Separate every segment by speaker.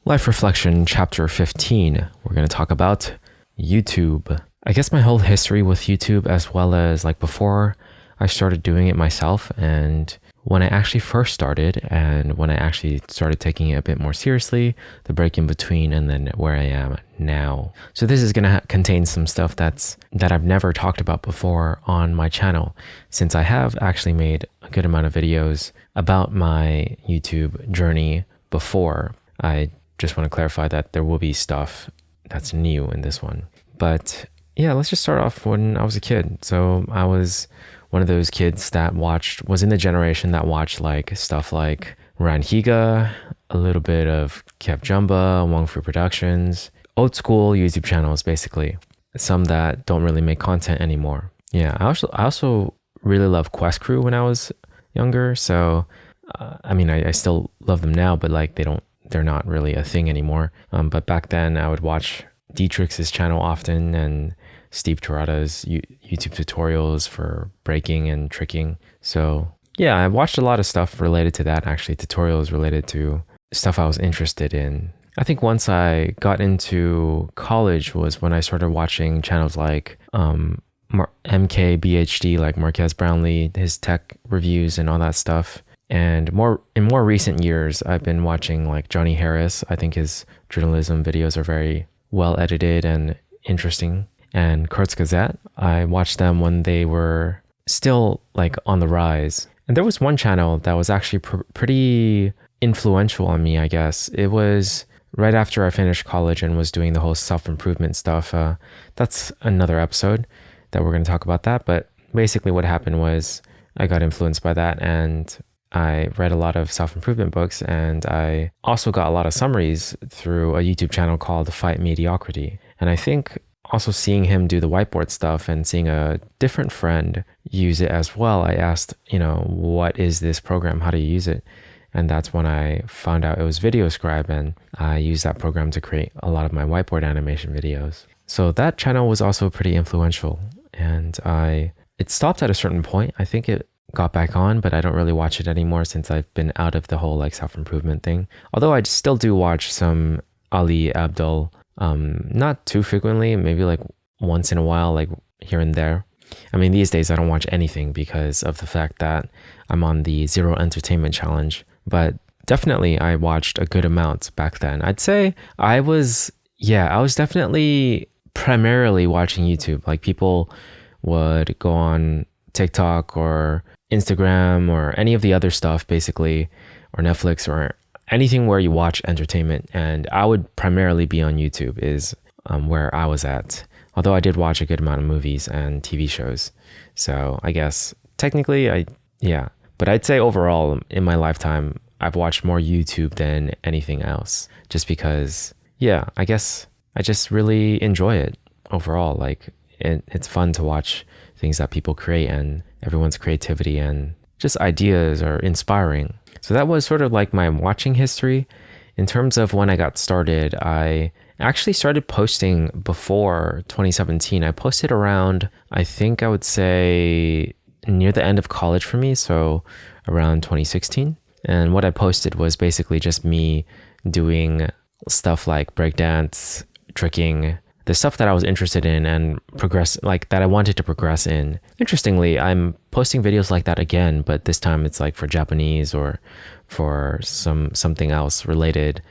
Speaker 1: Life Reflection, Chapter 15. We're going to talk about YouTube. I guess my whole history with YouTube, as well as like before I started doing it myself, and when I actually first started, and when I actually started taking it a bit more seriously, the break in between, and then where I am now. So this is going to contain some stuff that I've never talked about before on my channel, since I have actually made a good amount of videos about my YouTube journey before. I just want to clarify that there will be stuff that's new in this one. But yeah, let's just start off when I was a kid. So I was one of those kids that was in the generation that watched like stuff like Ranhiga, a little bit of Kev Jumba, Wong Fu Productions, old school YouTube channels basically. Some that don't really make content anymore. Yeah, I also really love Quest Crew when I was younger. So I still love them now, but like they're not really a thing anymore. But back then I would watch Dietrich's channel often, and Steve Terada's YouTube tutorials for breaking and tricking. So yeah, I watched a lot of stuff related to that, actually, tutorials related to stuff I was interested in. I think once I got into college was when I started watching channels like MKBHD, like Marquez Brownlee, his tech reviews and all that stuff. And in more recent years, I've been watching like Johnny Harris. I think his journalism videos are very well edited and interesting. And Kurt's Gazette, I watched them when they were still like on the rise. And there was one channel that was actually pretty influential on me, I guess. It was right after I finished college and was doing the whole self-improvement stuff. That's another episode that we're going to talk about that. But basically what happened was I got influenced by that, and I read a lot of self-improvement books, and I also got a lot of summaries through a YouTube channel called Fight Mediocrity. And I think also seeing him do the whiteboard stuff and seeing a different friend use it as well, I asked, what is this program? How do you use it? And that's when I found out it was VideoScribe, and I used that program to create a lot of my whiteboard animation videos. So that channel was also pretty influential, and it stopped at a certain point. I think it got back on, but I don't really watch it anymore since I've been out of the whole like self-improvement thing. Although I still do watch some Ali Abdul, not too frequently, maybe like once in a while, like here and there. I mean, these days I don't watch anything because of the fact that I'm on the Zero Entertainment Challenge, but definitely I watched a good amount back then. I'd say I was definitely primarily watching YouTube. Like people would go on TikTok or Instagram or any of the other stuff basically, or Netflix or anything where you watch entertainment, and I would primarily be on YouTube is where I was at. Although I did watch a good amount of movies and TV shows. So I guess technically but I'd say overall in my lifetime, I've watched more YouTube than anything else, just because, I guess I just really enjoy it overall. Like it's fun to watch things that people create, and everyone's creativity and just ideas are inspiring. So that was sort of like my watching history. In terms of when I got started, I actually started posting before 2017. I posted around, I think I would say near the end of college for me, so around 2016. And what I posted was basically just me doing stuff like breakdance, tricking, the stuff that I was interested in and that I wanted to progress in. Interestingly, I'm posting videos like that again, but this time it's like for Japanese or for something else related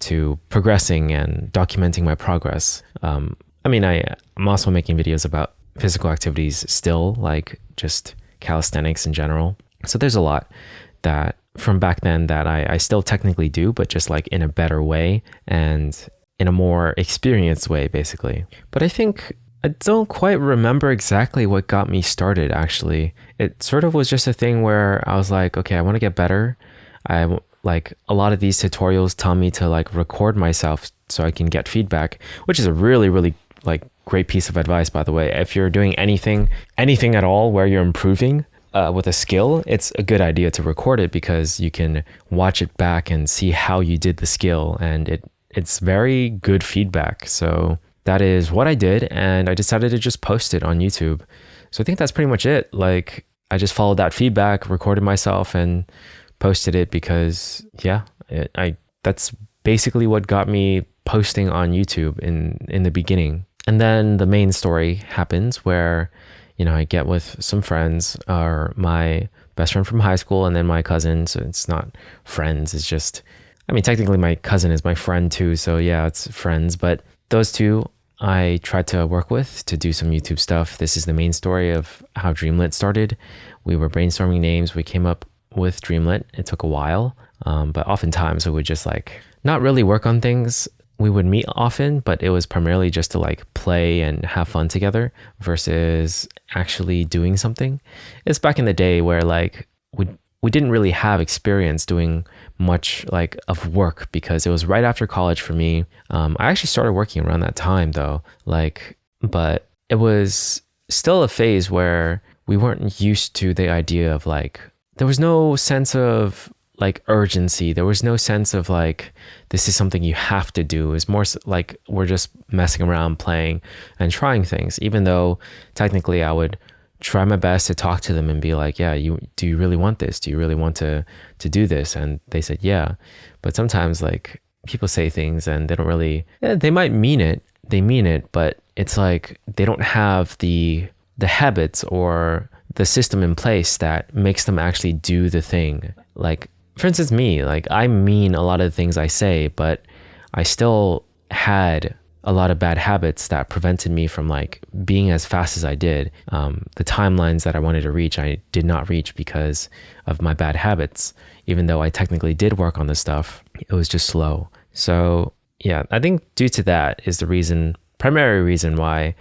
Speaker 1: to progressing and documenting my progress. I'm also making videos about physical activities still, like just calisthenics in general. So there's a lot that from back then that I still technically do, but just like in a better way and in a more experienced way, basically. But I don't quite remember exactly what got me started, actually. It sort of was just a thing where I was like, okay, I want to get better. A lot of these tutorials tell me to like record myself so I can get feedback, which is a really, really like great piece of advice, by the way. If you're doing anything at all where you're improving with a skill, it's a good idea to record it, because you can watch it back and see how you did the skill, and it's very good feedback. So that is what I did, and I decided to just post it on YouTube. So I think that's pretty much it. Like I just followed that feedback, recorded myself, and posted it because that's basically what got me posting on YouTube in the beginning. And then the main story happens where, I get with some friends, or my best friend from high school and then my cousin. So it's not friends, it's just, technically my cousin is my friend too. So yeah, it's friends. But those two I tried to work with to do some YouTube stuff. This is the main story of how Dreamlit started. We were brainstorming names. We came up with Dreamlit. It took a while, but oftentimes we would just not really work on things. We would meet often, but it was primarily just to play and have fun together versus actually doing something. It's back in the day where we didn't really have experience doing much of work because it was right after college for me. I actually started working around that time though, but it was still a phase where we weren't used to the idea of there was no sense of urgency. There was no sense of this is something you have to do. It's more we're just messing around, playing and trying things, even though technically I would try my best to talk to them and be yeah, do you really want this? Do you really want to do this? And they said, yeah. But sometimes people say things and they don't really, they might mean it. They mean it, but it's they don't have the habits or the system in place that makes them actually do the thing. For instance, me, I mean a lot of the things I say, but I still had a lot of bad habits that prevented me from being as fast as I did. The timelines that I wanted to reach, I did not reach because of my bad habits. Even though I technically did work on this stuff, it was just slow. So yeah, I think due to that is the primary reason why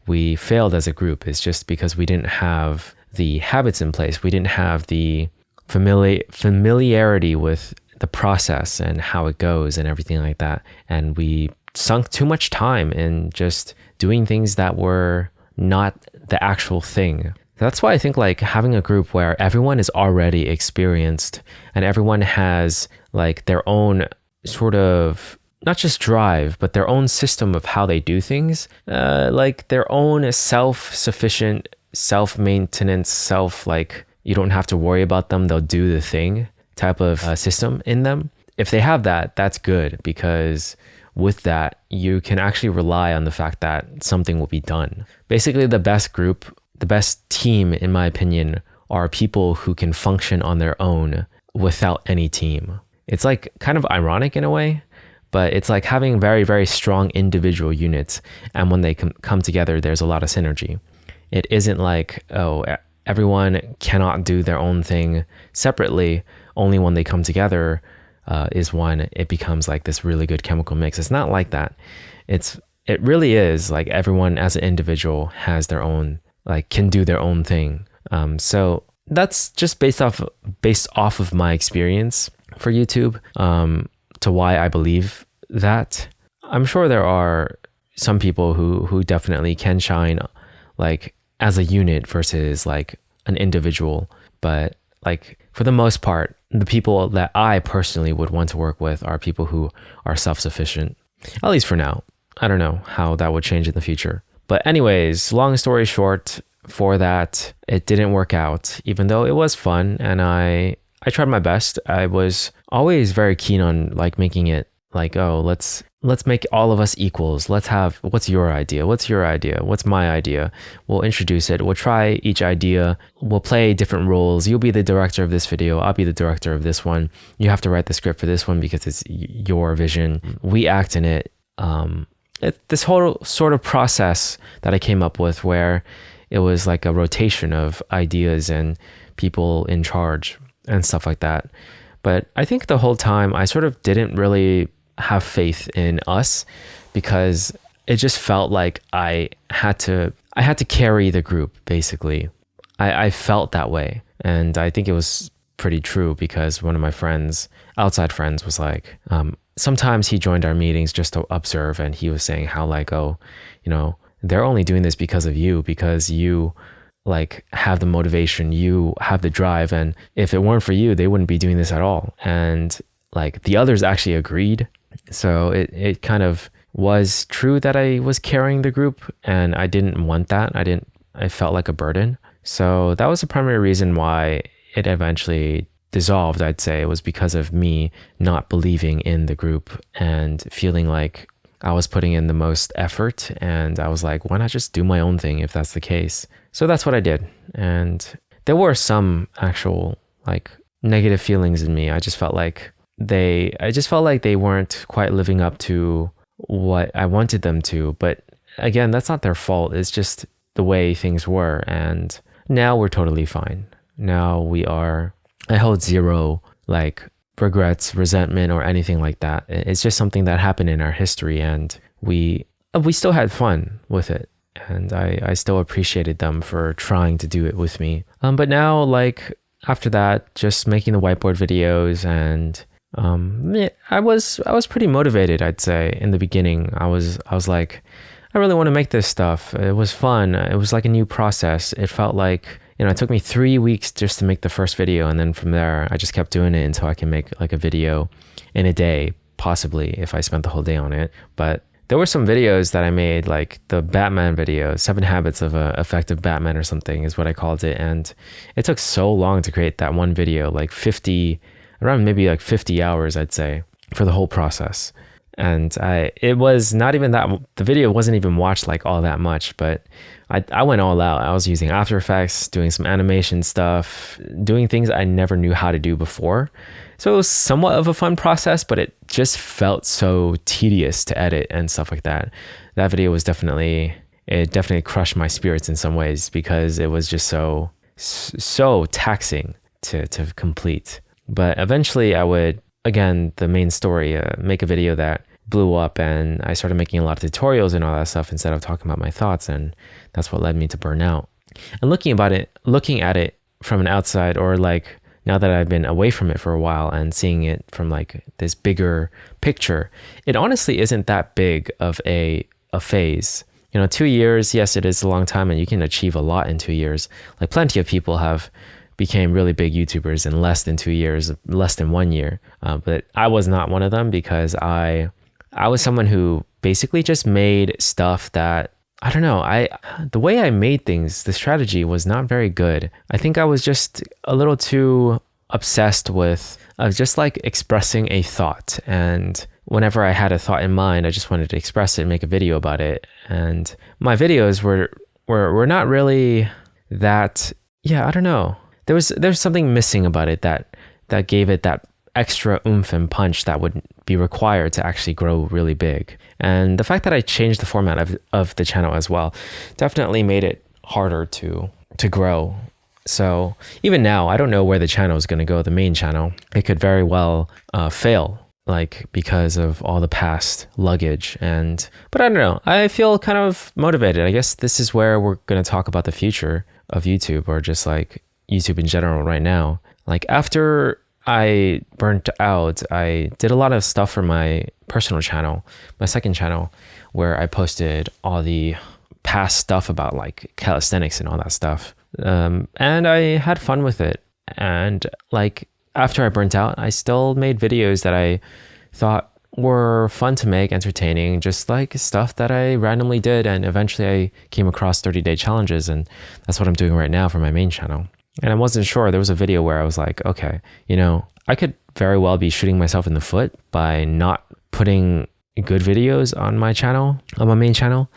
Speaker 1: we failed as a group, is just because we didn't have the habits in place. We didn't have the familiarity with the process and how it goes and everything like that. And we sunk too much time in just doing things that were not the actual thing. That's why I think having a group where everyone is already experienced and everyone has their own sort of, not just drive, but their own system of how they do things, their own self-sufficient, self-maintenance, you don't have to worry about them, they'll do the thing type of system in them. If they have that, that's good, because with that, you can actually rely on the fact that something will be done. Basically, the best group, the best team, in my opinion, are people who can function on their own without any team. It's kind of ironic in a way, but it's having very, very strong individual units. And when they come together, there's a lot of synergy. It isn't everyone cannot do their own thing separately. Only when they come together is when it becomes this really good chemical mix. It's not like that. It really is everyone as an individual has their own, can do their own thing. So that's just based off of my experience for YouTube, to why I believe that. I'm sure there are some people who definitely can shine as a unit versus an individual, but for the most part, the people that I personally would want to work with are people who are self-sufficient, at least for now. I don't know how that would change in the future. But anyways, long story short, for that, it didn't work out, even though it was fun and I tried my best. I was always very keen on making it oh, let's make all of us equals. Let's have, what's your idea? What's your idea? What's my idea? We'll introduce it. We'll try each idea. We'll play different roles. You'll be the director of this video. I'll be the director of this one. You have to write the script for this one because it's your vision. We act in it. This whole sort of process that I came up with, where it was a rotation of ideas and people in charge and stuff like that. But I think the whole time I sort of didn't really have faith in us, because it just felt like I had to carry the group, basically. I felt that way. And I think it was pretty true, because one of my friends, outside friends, was sometimes he joined our meetings just to observe, and he was saying how oh, they're only doing this because of you, because you have the motivation, you have the drive, and if it weren't for you, they wouldn't be doing this at all. And the others actually agreed. So it kind of was true that I was carrying the group, and I didn't want that. I felt like a burden. So that was the primary reason why it eventually dissolved, I'd say it was because of me not believing in the group and feeling like I was putting in the most effort, and I was like, why not just do my own thing if that's the case? So that's what I did. And there were some actual like negative feelings in me. I just felt like they weren't quite living up to what I wanted them to. But again, that's not their fault. It's just the way things were. And now we're totally fine. I hold zero like regrets, resentment, or anything like that. It's just something that happened in our history, and we still had fun with it. And I still appreciated them for trying to do it with me. But now, like after that, just making the whiteboard videos, and I was pretty motivated, I'd say. In the beginning, I was like, I really want to make this stuff. It was fun. It was like a new process. It felt like, it took me 3 weeks just to make the first video. And then from there, I just kept doing it until I can make like a video in a day, possibly if I spent the whole day on it. But there were some videos that I made, like the Batman video, 7 Habits of a Effective Batman or something is what I called it. And it took so long to create that one video, like around maybe like 50 hours, I'd say, for the whole process. And it was not even that, the video wasn't even watched like all that much, but I went all out. I was using After Effects, doing some animation stuff, doing things I never knew how to do before. So it was somewhat of a fun process, but it just felt so tedious to edit and stuff like that. That video was definitely crushed my spirits in some ways, because it was just so taxing to complete. But eventually I would, again, the main story, make a video that blew up, and I started making a lot of tutorials and all that stuff instead of talking about my thoughts, and that's what led me to burnout. And looking at it from an outside, or like now that I've been away from it for a while and seeing it from like this bigger picture, it honestly isn't that big of a phase. 2 years, yes, it is a long time, and you can achieve a lot in 2 years. Like plenty of people have became really big YouTubers in less than 2 years, less than 1 year. But I was not one of them, because I was someone who basically just made stuff that, I don't know, the way I made things, the strategy was not very good. I think I was just a little too obsessed with just like expressing a thought. And whenever I had a thought in mind, I just wanted to express it and make a video about it. And my videos were not really that, I don't know. There's something missing about it that gave it that extra oomph and punch that would be required to actually grow really big. And the fact that I changed the format of the channel as well definitely made it harder to grow. So even now, I don't know where the channel is going to go, the main channel. It could very well fail, like because of all the past luggage. But I don't know, I feel kind of motivated. I guess this is where we're going to talk about the future of YouTube, or just like YouTube in general right now. Like after I burnt out, I did a lot of stuff for my personal channel, my second channel, where I posted all the past stuff about like calisthenics and all that stuff. And I had fun with it. And like after I burnt out, I still made videos that I thought were fun to make, entertaining, just like stuff that I randomly did. And eventually I came across 30-day challenges, and that's what I'm doing right now for my main channel. And I wasn't sure. There was a video where I was like, okay, I could very well be shooting myself in the foot by not putting good videos on my channel, on my main channel,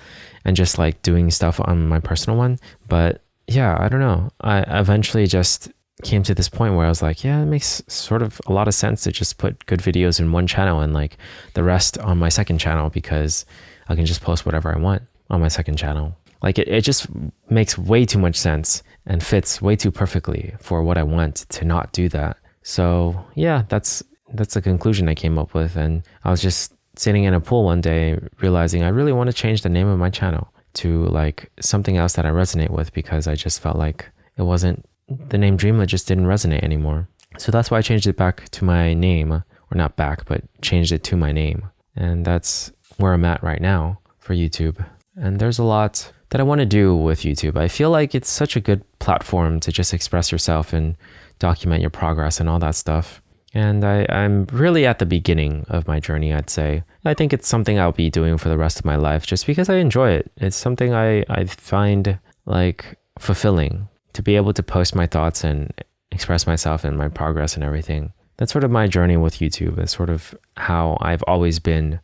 Speaker 1: and just like doing stuff on my personal one. But yeah, I don't know. I eventually just came to this point where I was like, yeah, it makes sort of a lot of sense to just put good videos in one channel and like the rest on my second channel, because I can just post whatever I want on my second channel. Like it just makes way too much sense and fits way too perfectly for what I want to not do that. So yeah, that's the conclusion I came up with. And I was just sitting in a pool one day realizing I really want to change the name of my channel to like something else that I resonate with, because I just felt like it wasn't, the name Dreamlet just didn't resonate anymore. So that's why I changed it back to my name, or not back, but changed it to my name. And that's where I'm at right now for YouTube. And there's a lot that I want to do with YouTube. I feel like it's such a good platform to just express yourself and document your progress and all that stuff. And I'm really at the beginning of my journey, I'd say. I think it's something I'll be doing for the rest of my life just because I enjoy it. It's something I find like fulfilling, to be able to post my thoughts and express myself and my progress and everything. That's sort of my journey with YouTube. It's sort of how I've always been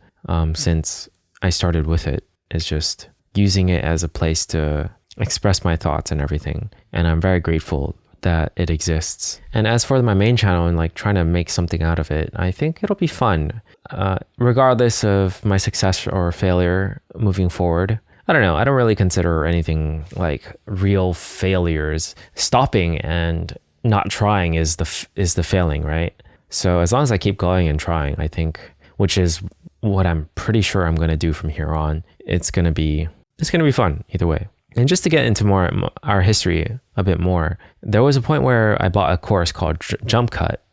Speaker 1: since I started with it, is just using it as a place to express my thoughts and everything. And I'm very grateful that it exists. And as for my main channel and like trying to make something out of it, I think it'll be fun. Regardless of my success or failure moving forward. I don't know. I don't really consider anything like real failures. Stopping and not trying is the failing, right? So as long as I keep going and trying, I think, which is what I'm pretty sure I'm going to do from here on, it's going to be fun either way. And just to get into more our history a bit more, there was a point where I bought a course called Jump Cut,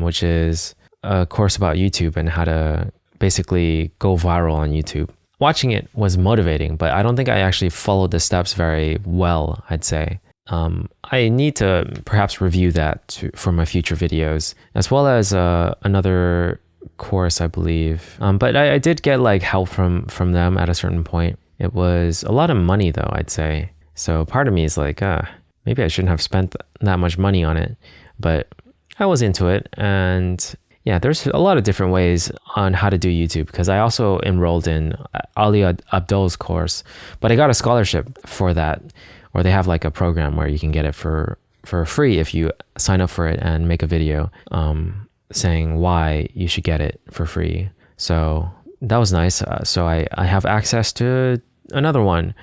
Speaker 1: which is a course about YouTube and how to basically go viral on YouTube. Watching it was motivating, but I don't think I actually followed the steps very well, I'd say. I need to perhaps review that for my future videos, as well as another course, I believe. But I did get like help from them at a certain point. It was a lot of money though, I'd say. So part of me is like, maybe I shouldn't have spent that much money on it, but I was into it. And yeah, there's a lot of different ways on how to do YouTube, because I also enrolled in Ali Abdul's course, but I got a scholarship for that, or they have like a program where you can get it for free if you sign up for it and make a video saying why you should get it for free. So that was nice. So I have access to another one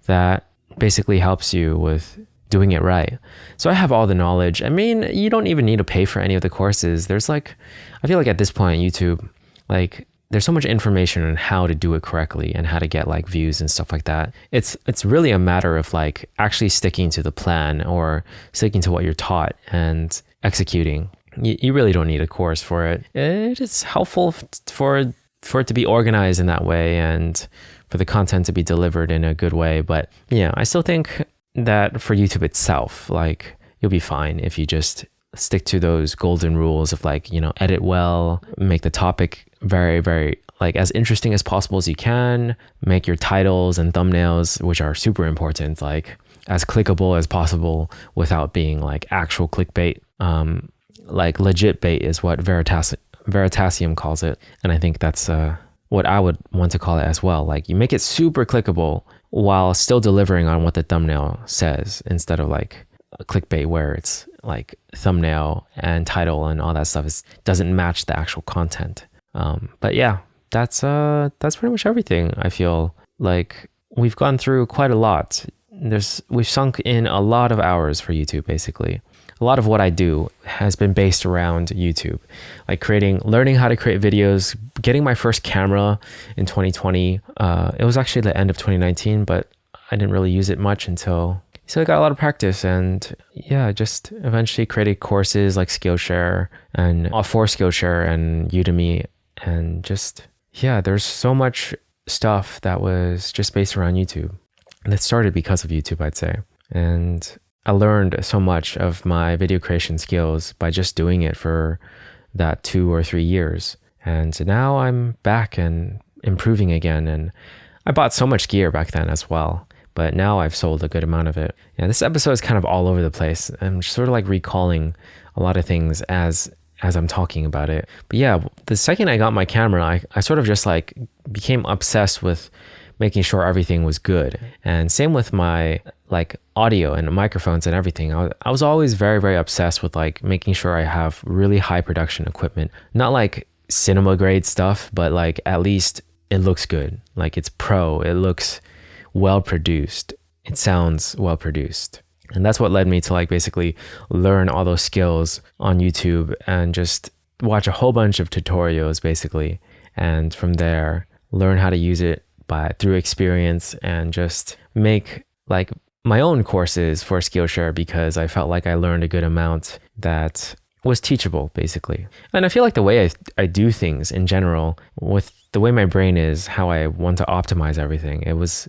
Speaker 1: that basically helps you with doing it right. So I have all the knowledge. I mean, you don't even need to pay for any of the courses. There's like, I feel like at this point, YouTube, like there's so much information on how to do it correctly and how to get like views and stuff like that. It's really a matter of like actually sticking to the plan or sticking to what you're taught and executing. You really don't need a course for it. It is helpful for it to be organized in that way and for the content to be delivered in a good way. But yeah, I still think that for YouTube itself, like you'll be fine if you just stick to those golden rules of like, you know, edit well, make the topic very, very like as interesting as possible as you can, make your titles and thumbnails, which are super important, like as clickable as possible without being like actual clickbait. Like legit bait is what Veritasium calls it. And I think that's what I would want to call it as well. Like you make it super clickable while still delivering on what the thumbnail says, instead of like a clickbait where it's like thumbnail and title and all that stuff doesn't match the actual content. But yeah, that's pretty much everything. I feel like we've gone through quite a lot. We've sunk in a lot of hours for YouTube, basically. A lot of what I do has been based around YouTube, like learning how to create videos, getting my first camera in 2020. It was actually the end of 2019, but I didn't really use it much so I got a lot of practice, and yeah, just eventually created courses like Skillshare and for Skillshare and Udemy, and just, yeah, there's so much stuff that was just based around YouTube that started because of YouTube, I'd say. And I learned so much of my video creation skills by just doing it for that 2 or 3 years. And now I'm back and improving again. And I bought so much gear back then as well, but now I've sold a good amount of it. Yeah, this episode is kind of all over the place. I'm sort of like recalling a lot of things as I'm talking about it. But yeah, the second I got my camera, I sort of just like became obsessed with making sure everything was good. And same with my like audio and microphones and everything. I was always very, very obsessed with like making sure I have really high production equipment. Not like cinema grade stuff, but like at least it looks good. Like it's pro, it looks well produced, it sounds well produced. And that's what led me to like basically learn all those skills on YouTube and just watch a whole bunch of tutorials basically. And from there, learn how to use it through experience, and just make like my own courses for Skillshare, because I felt like I learned a good amount that was teachable basically. And I feel like the way I do things in general, with the way my brain is, how I want to optimize everything, it was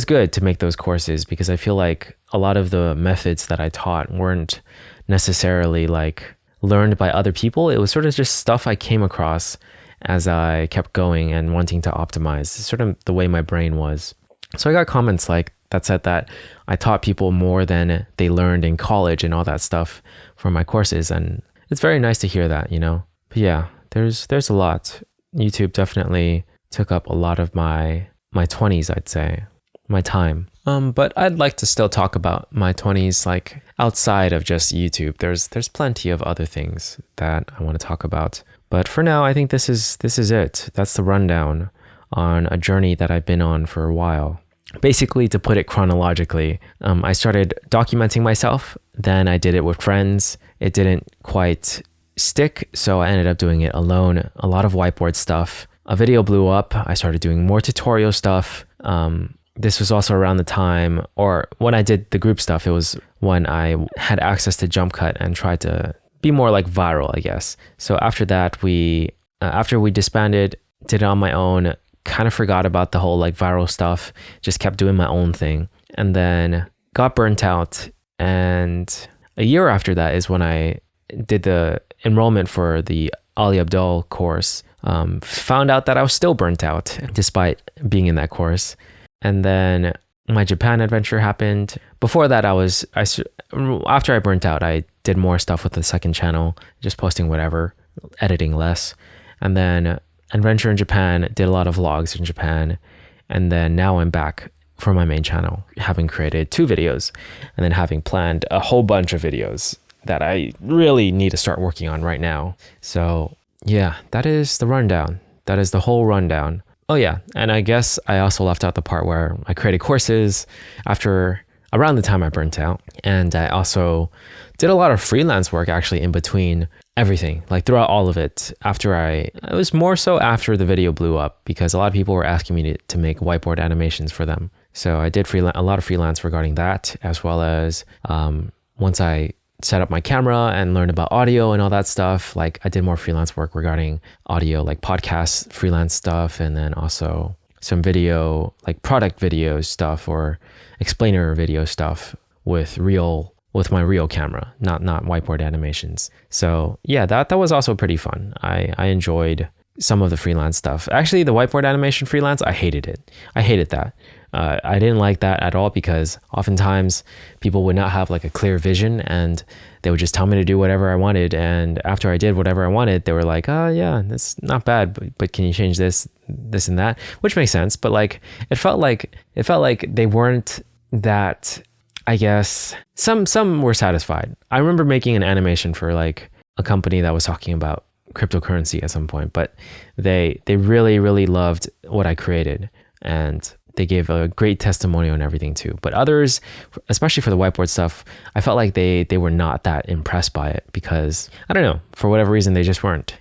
Speaker 1: good to make those courses, because I feel like a lot of the methods that I taught weren't necessarily like learned by other people. It was sort of just stuff I came across as I kept going and wanting to optimize. It's sort of the way my brain was. So I got comments like that said that I taught people more than they learned in college and all that stuff for my courses. And it's very nice to hear that, you know. But yeah, there's a lot. YouTube definitely took up a lot of my 20s, I'd say, my time. But I'd like to still talk about my 20s, like outside of just YouTube. There's plenty of other things that I want to talk about. But for now, I think this is it. That's the rundown on a journey that I've been on for a while. Basically, to put it chronologically, I started documenting myself. Then I did it with friends. It didn't quite stick, so I ended up doing it alone. A lot of whiteboard stuff. A video blew up. I started doing more tutorial stuff. This was also around the time, or when I did the group stuff, it was when I had access to Jump Cut and tried to be more like viral, I guess. So after that, after we disbanded, did it on my own, kind of forgot about the whole like viral stuff, just kept doing my own thing, and then got burnt out. And a year after that is when I did the enrollment for the Ali Abdaal course. Found out that I was still burnt out despite being in that course. And then my Japan adventure happened. Before that, after I burnt out, I did more stuff with the second channel, just posting whatever, editing less. And then adventure in Japan, did a lot of vlogs in Japan. And then now I'm back for my main channel, having created 2 videos and then having planned a whole bunch of videos that I really need to start working on right now. So yeah, that is the rundown. That is the whole rundown. Oh yeah, and I guess I also left out the part where I created courses around the time I burnt out. And I also did a lot of freelance work actually in between everything, like throughout all of it. It was more so after the video blew up, because a lot of people were asking me to make whiteboard animations for them. So I did a lot of freelance regarding that, as well as once I set up my camera and learned about audio and all that stuff, like I did more freelance work regarding audio, like podcast freelance stuff, and then also some video, like product video stuff or explainer video stuff with my real camera, not whiteboard animations. So yeah, that was also pretty fun. I enjoyed some of the freelance stuff. Actually, the whiteboard animation freelance, I hated it. I hated that. I didn't like that at all, because oftentimes people would not have like a clear vision and they would just tell me to do whatever I wanted. And after I did whatever I wanted, they were like, oh yeah, that's not bad, but can you change this and that? Which makes sense. But like, it felt like they weren't that, I guess, some were satisfied. I remember making an animation for like a company that was talking about cryptocurrency at some point, but they really, really loved what I created, and they gave a great testimonial and everything too. But others, especially for the whiteboard stuff, I felt like they were not that impressed by it, because I don't know, for whatever reason, they just weren't.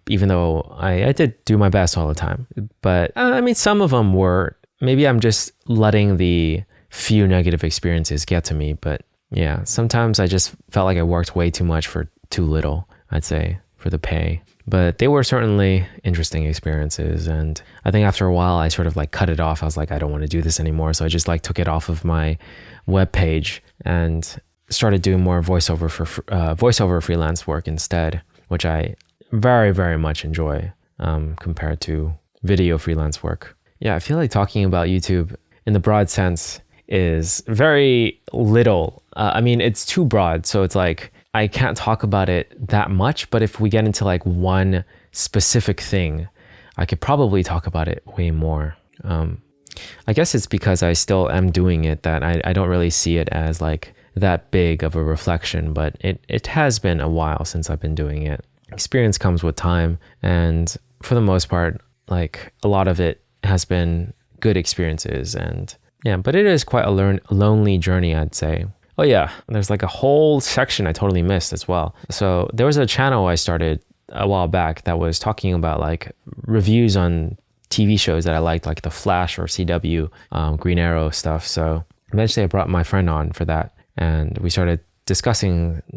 Speaker 1: Even though I did do my best all the time. But I mean, some of them were. Maybe I'm just letting the few negative experiences get to me. But yeah, sometimes I just felt like I worked way too much for too little, I'd say, for the pay. But they were certainly interesting experiences. And I think after a while, I sort of like cut it off. I was like, I don't want to do this anymore. So I just like took it off of my web page and started doing more voiceover freelance work instead, which I very, very much enjoy compared to video freelance work. Yeah, I feel like talking about YouTube in the broad sense is very little. I mean, it's too broad. So it's like, I can't talk about it that much, but if we get into like one specific thing, I could probably talk about it way more. I guess it's because I still am doing it that I don't really see it as like that big of a reflection, but it has been a while since I've been doing it. Experience comes with time, and for the most part, like a lot of it has been good experiences, and yeah, but it is quite a lonely journey, I'd say. Oh yeah, there's like a whole section I totally missed as well. So there was a channel I started a while back that was talking about like reviews on TV shows that I liked, like The Flash or CW, Green Arrow stuff. So eventually I brought my friend on for that, and we started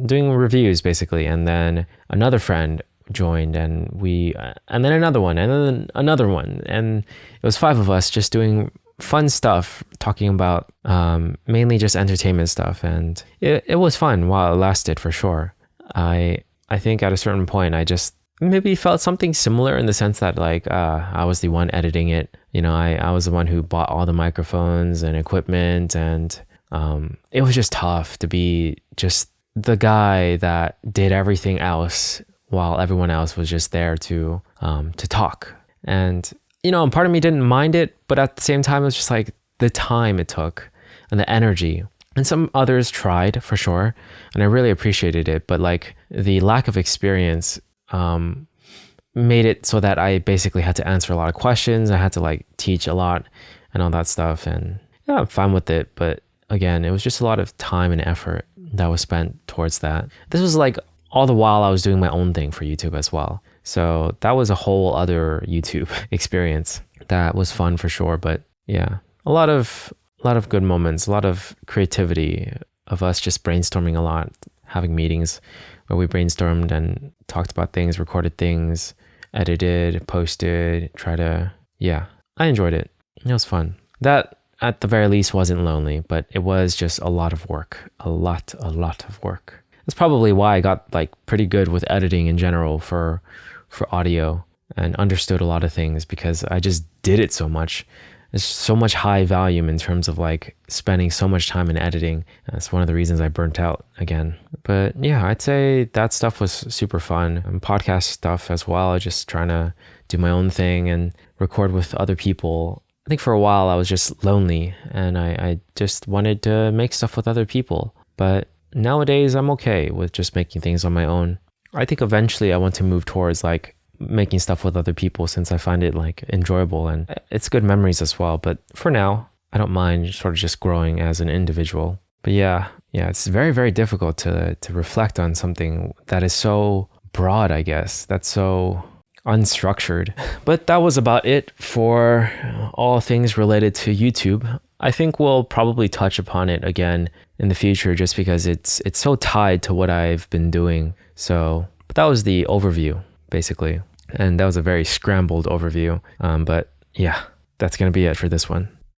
Speaker 1: doing reviews basically. And then another friend joined, and then another one, and then another one. And it was 5 of us just doing fun stuff, talking about mainly just entertainment stuff, and it was fun while it lasted, for sure. I think at a certain point I just maybe felt something similar in the sense that like I was the one editing it. You know, I was the one who bought all the microphones and equipment, and it was just tough to be just the guy that did everything else while everyone else was just there to talk. And you know, part of me didn't mind it, but at the same time, it was just like the time it took and the energy. And some others tried for sure, and I really appreciated it. But like the lack of experience made it so that I basically had to answer a lot of questions. I had to like teach a lot and all that stuff. And yeah, I'm fine with it. But again, it was just a lot of time and effort that was spent towards that. This was like all the while I was doing my own thing for YouTube as well. So that was a whole other YouTube experience that was fun for sure. But yeah, a lot of good moments, a lot of creativity of us just brainstorming a lot, having meetings where we brainstormed and talked about things, recorded things, edited, posted, yeah, I enjoyed it. It was fun. That at the very least wasn't lonely, but it was just a lot of work, a lot of work. That's probably why I got like pretty good with editing in general for audio and understood a lot of things, because I just did it so much. There's so much high volume in terms of like spending so much time in editing. That's one of the reasons I burnt out again. But yeah, I'd say that stuff was super fun. And podcast stuff as well, just trying to do my own thing and record with other people. I think for a while I was just lonely and I just wanted to make stuff with other people. But nowadays I'm okay with just making things on my own. I think eventually I want to move towards like making stuff with other people, since I find it like enjoyable and it's good memories as well. But for now, I don't mind sort of just growing as an individual. But yeah, it's very, very difficult to reflect on something that is so broad, I guess, that's so unstructured. But that was about it for all things related to YouTube. I think we'll probably touch upon it again in the future, just because it's so tied to what I've been doing. So, but that was the overview, basically. And that was a very scrambled overview. But yeah, that's going to be it for this one.